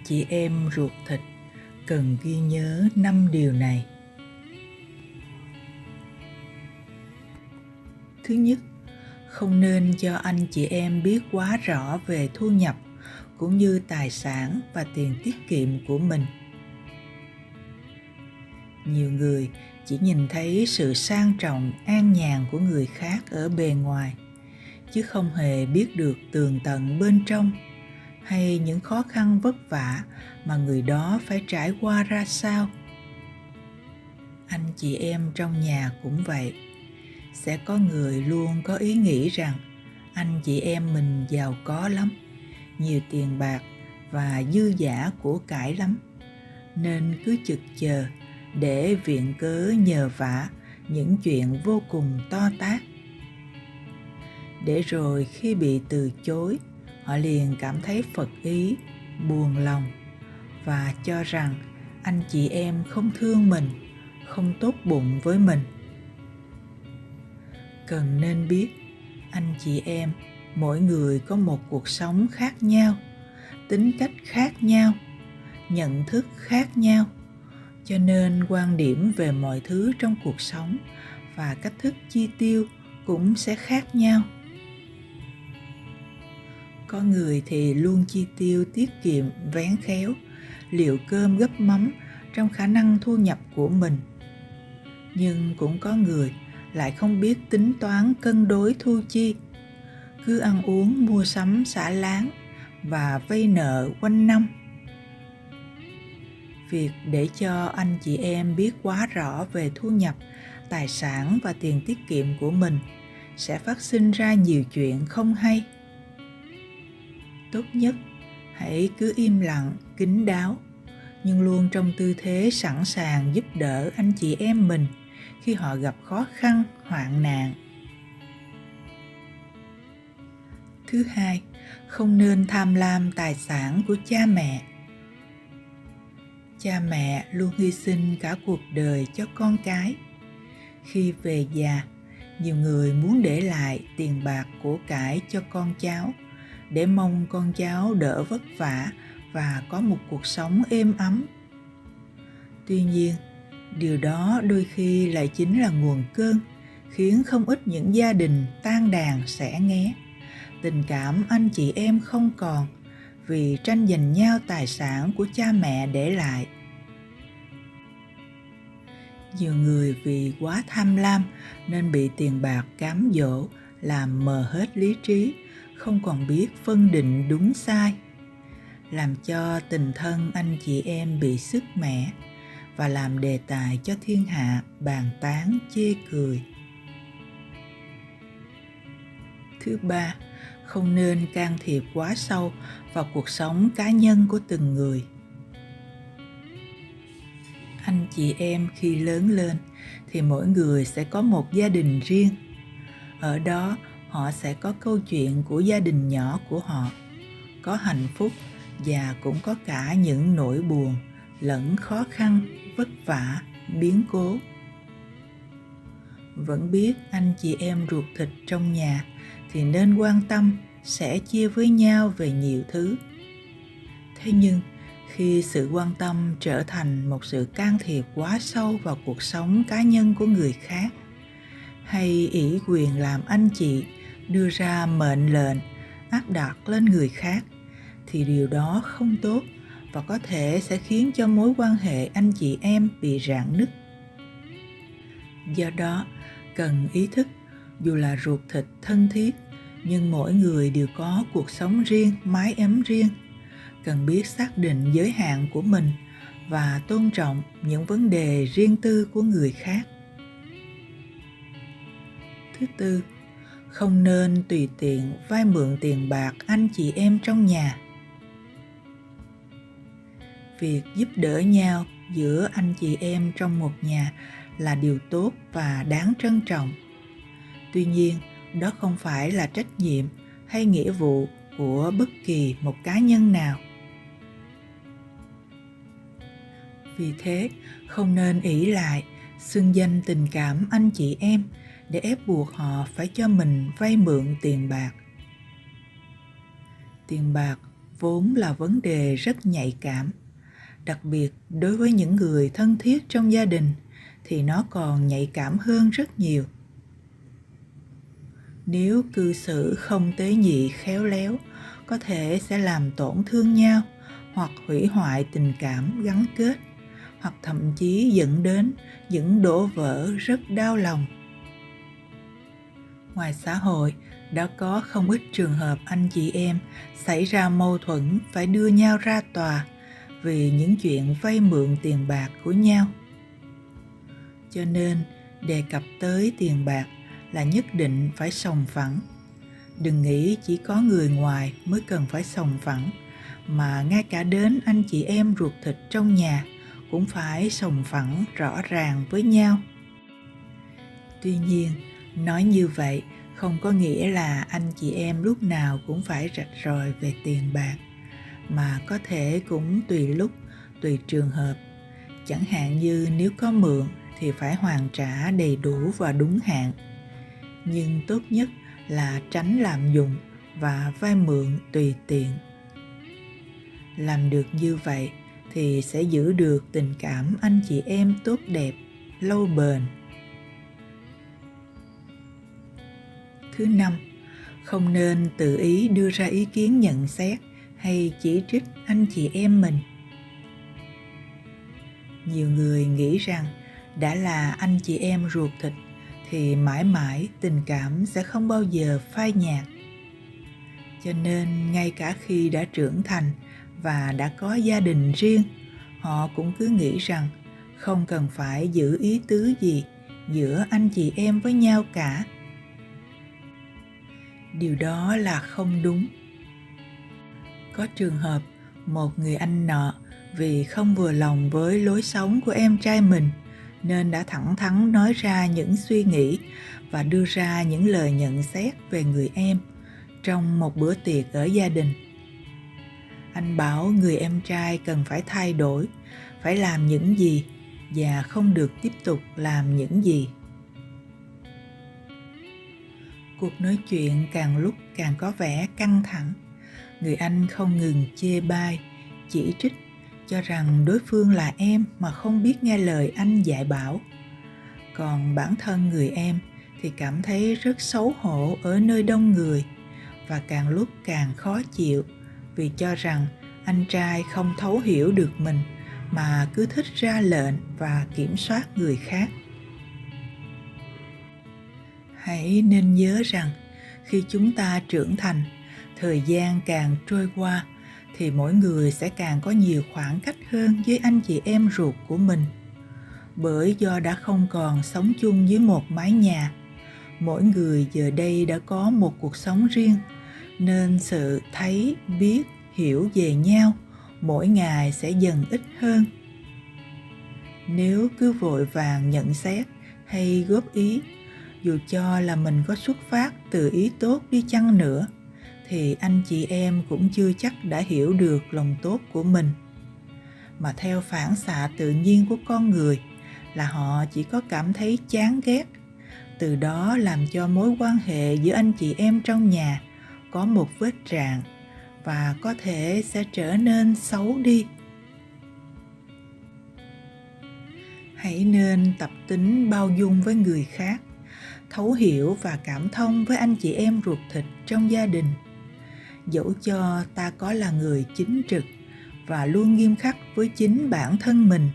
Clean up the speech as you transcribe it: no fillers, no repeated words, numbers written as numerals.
chị em ruột thịt cần ghi nhớ 5 điều này. Thứ nhất, không nên cho anh chị em biết quá rõ về thu nhập cũng như tài sản và tiền tiết kiệm của mình. Nhiều người chỉ nhìn thấy sự sang trọng, an nhàn của người khác ở bề ngoài, chứ không hề biết được tường tận bên trong hay những khó khăn vất vả mà người đó phải trải qua ra sao. Anh chị em trong nhà cũng vậy. Sẽ có người luôn có ý nghĩ rằng anh chị em mình giàu có lắm, nhiều tiền bạc và dư dả của cải lắm, nên cứ chực chờ để viện cớ nhờ vả những chuyện vô cùng to tát. Để rồi khi bị từ chối, họ liền cảm thấy phật ý, buồn lòng và cho rằng anh chị em không thương mình, không tốt bụng với mình. Cần nên biết, anh chị em, mỗi người có một cuộc sống khác nhau, tính cách khác nhau, nhận thức khác nhau, cho nên quan điểm về mọi thứ trong cuộc sống và cách thức chi tiêu cũng sẽ khác nhau. Có người thì luôn chi tiêu tiết kiệm, vén khéo, liệu cơm gấp mắm trong khả năng thu nhập của mình. Nhưng cũng có người lại không biết tính toán cân đối thu chi, cứ ăn uống mua sắm xả láng và vay nợ quanh năm. Việc để cho anh chị em biết quá rõ về thu nhập, tài sản và tiền tiết kiệm của mình sẽ phát sinh ra nhiều chuyện không hay. Tốt nhất, hãy cứ im lặng, kín đáo, nhưng luôn trong tư thế sẵn sàng giúp đỡ anh chị em mình khi họ gặp khó khăn, hoạn nạn. Thứ hai, không nên tham lam tài sản của cha mẹ. Cha mẹ luôn hy sinh cả cuộc đời cho con cái. Khi về già, nhiều người muốn để lại tiền bạc của cải cho con cháu, để mong con cháu đỡ vất vả và có một cuộc sống êm ấm. Tuy nhiên, điều đó đôi khi lại chính là nguồn cơn khiến không ít những gia đình tan đàn xẻ nghé. Tình cảm anh chị em không còn vì tranh giành nhau tài sản của cha mẹ để lại. Nhiều người vì quá tham lam nên bị tiền bạc cám dỗ, làm mờ hết lý trí, không còn biết phân định đúng sai, làm cho tình thân anh chị em bị sứt mẻ và làm đề tài cho thiên hạ bàn tán chê cười. Thứ ba, không nên can thiệp quá sâu vào cuộc sống cá nhân của từng người. Anh chị em khi lớn lên thì mỗi người sẽ có một gia đình riêng. Ở đó họ sẽ có câu chuyện của gia đình nhỏ của họ, có hạnh phúc và cũng có cả những nỗi buồn lẫn khó khăn, vất vả, biến cố. Vẫn biết anh chị em ruột thịt trong nhà thì nên quan tâm, sẻ chia với nhau về nhiều thứ. Thế nhưng khi sự quan tâm trở thành một sự can thiệp quá sâu vào cuộc sống cá nhân của người khác, hay ủy quyền làm anh chị, đưa ra mệnh lệnh, áp đặt lên người khác, thì điều đó không tốt và có thể sẽ khiến cho mối quan hệ anh chị em bị rạn nứt. Do đó, cần ý thức, dù là ruột thịt thân thiết, nhưng mỗi người đều có cuộc sống riêng, mái ấm riêng. Cần biết xác định giới hạn của mình và tôn trọng những vấn đề riêng tư của người khác. Thứ tư, không nên tùy tiện vay mượn tiền bạc anh chị em trong nhà. Việc giúp đỡ nhau giữa anh chị em trong một nhà là điều tốt và đáng trân trọng. Tuy nhiên, đó không phải là trách nhiệm hay nghĩa vụ của bất kỳ một cá nhân nào. Vì thế, không nên ỷ lại, xưng danh tình cảm anh chị em để ép buộc họ phải cho mình vay mượn tiền bạc. Tiền bạc vốn là vấn đề rất nhạy cảm. Đặc biệt đối với những người thân thiết trong gia đình thì nó còn nhạy cảm hơn rất nhiều. Nếu cư xử không tế nhị khéo léo, có thể sẽ làm tổn thương nhau hoặc hủy hoại tình cảm gắn kết, hoặc thậm chí dẫn đến những đổ vỡ rất đau lòng. Ngoài xã hội, đã có không ít trường hợp anh chị em xảy ra mâu thuẫn phải đưa nhau ra tòa vì những chuyện vay mượn tiền bạc của nhau. Cho nên, đề cập tới tiền bạc là nhất định phải sòng phẳng. Đừng nghĩ chỉ có người ngoài mới cần phải sòng phẳng, mà ngay cả đến anh chị em ruột thịt trong nhà cũng phải sòng phẳng rõ ràng với nhau. Tuy nhiên, nói như vậy không có nghĩa là anh chị em lúc nào cũng phải rạch ròi về tiền bạc, mà có thể cũng tùy lúc, tùy trường hợp. Chẳng hạn như nếu có mượn thì phải hoàn trả đầy đủ và đúng hạn. Nhưng tốt nhất là tránh lạm dụng và vay mượn tùy tiện. Làm được như vậy thì sẽ giữ được tình cảm anh chị em tốt đẹp, lâu bền. Thứ 5, không nên tự ý đưa ra ý kiến nhận xét hay chỉ trích anh chị em mình. Nhiều người nghĩ rằng đã là anh chị em ruột thịt thì mãi mãi tình cảm sẽ không bao giờ phai nhạt. Cho nên ngay cả khi đã trưởng thành và đã có gia đình riêng, họ cũng cứ nghĩ rằng không cần phải giữ ý tứ gì giữa anh chị em với nhau cả. Điều đó là không đúng. Có trường hợp một người anh nọ vì không vừa lòng với lối sống của em trai mình nên đã thẳng thắn nói ra những suy nghĩ và đưa ra những lời nhận xét về người em trong một bữa tiệc ở gia đình. Anh bảo người em trai cần phải thay đổi, phải làm những gì và không được tiếp tục làm những gì. Cuộc nói chuyện càng lúc càng có vẻ căng thẳng. Người anh không ngừng chê bai, chỉ trích, cho rằng đối phương là em mà không biết nghe lời anh dạy bảo. Còn bản thân người em thì cảm thấy rất xấu hổ ở nơi đông người và càng lúc càng khó chịu vì cho rằng anh trai không thấu hiểu được mình mà cứ thích ra lệnh và kiểm soát người khác. Hãy nên nhớ rằng khi chúng ta trưởng thành, thời gian càng trôi qua thì mỗi người sẽ càng có nhiều khoảng cách hơn với anh chị em ruột của mình. Bởi do đã không còn sống chung dưới một mái nhà, mỗi người giờ đây đã có một cuộc sống riêng, nên sự thấy, biết, hiểu về nhau mỗi ngày sẽ dần ít hơn. Nếu cứ vội vàng nhận xét hay góp ý, dù cho là mình có xuất phát từ ý tốt đi chăng nữa, thì anh chị em cũng chưa chắc đã hiểu được lòng tốt của mình. Mà theo phản xạ tự nhiên của con người là họ chỉ có cảm thấy chán ghét, từ đó làm cho mối quan hệ giữa anh chị em trong nhà có một vết rạn và có thể sẽ trở nên xấu đi. Hãy nên tập tính bao dung với người khác, thấu hiểu và cảm thông với anh chị em ruột thịt trong gia đình. Dẫu cho ta có là người chính trực và luôn nghiêm khắc với chính bản thân mình,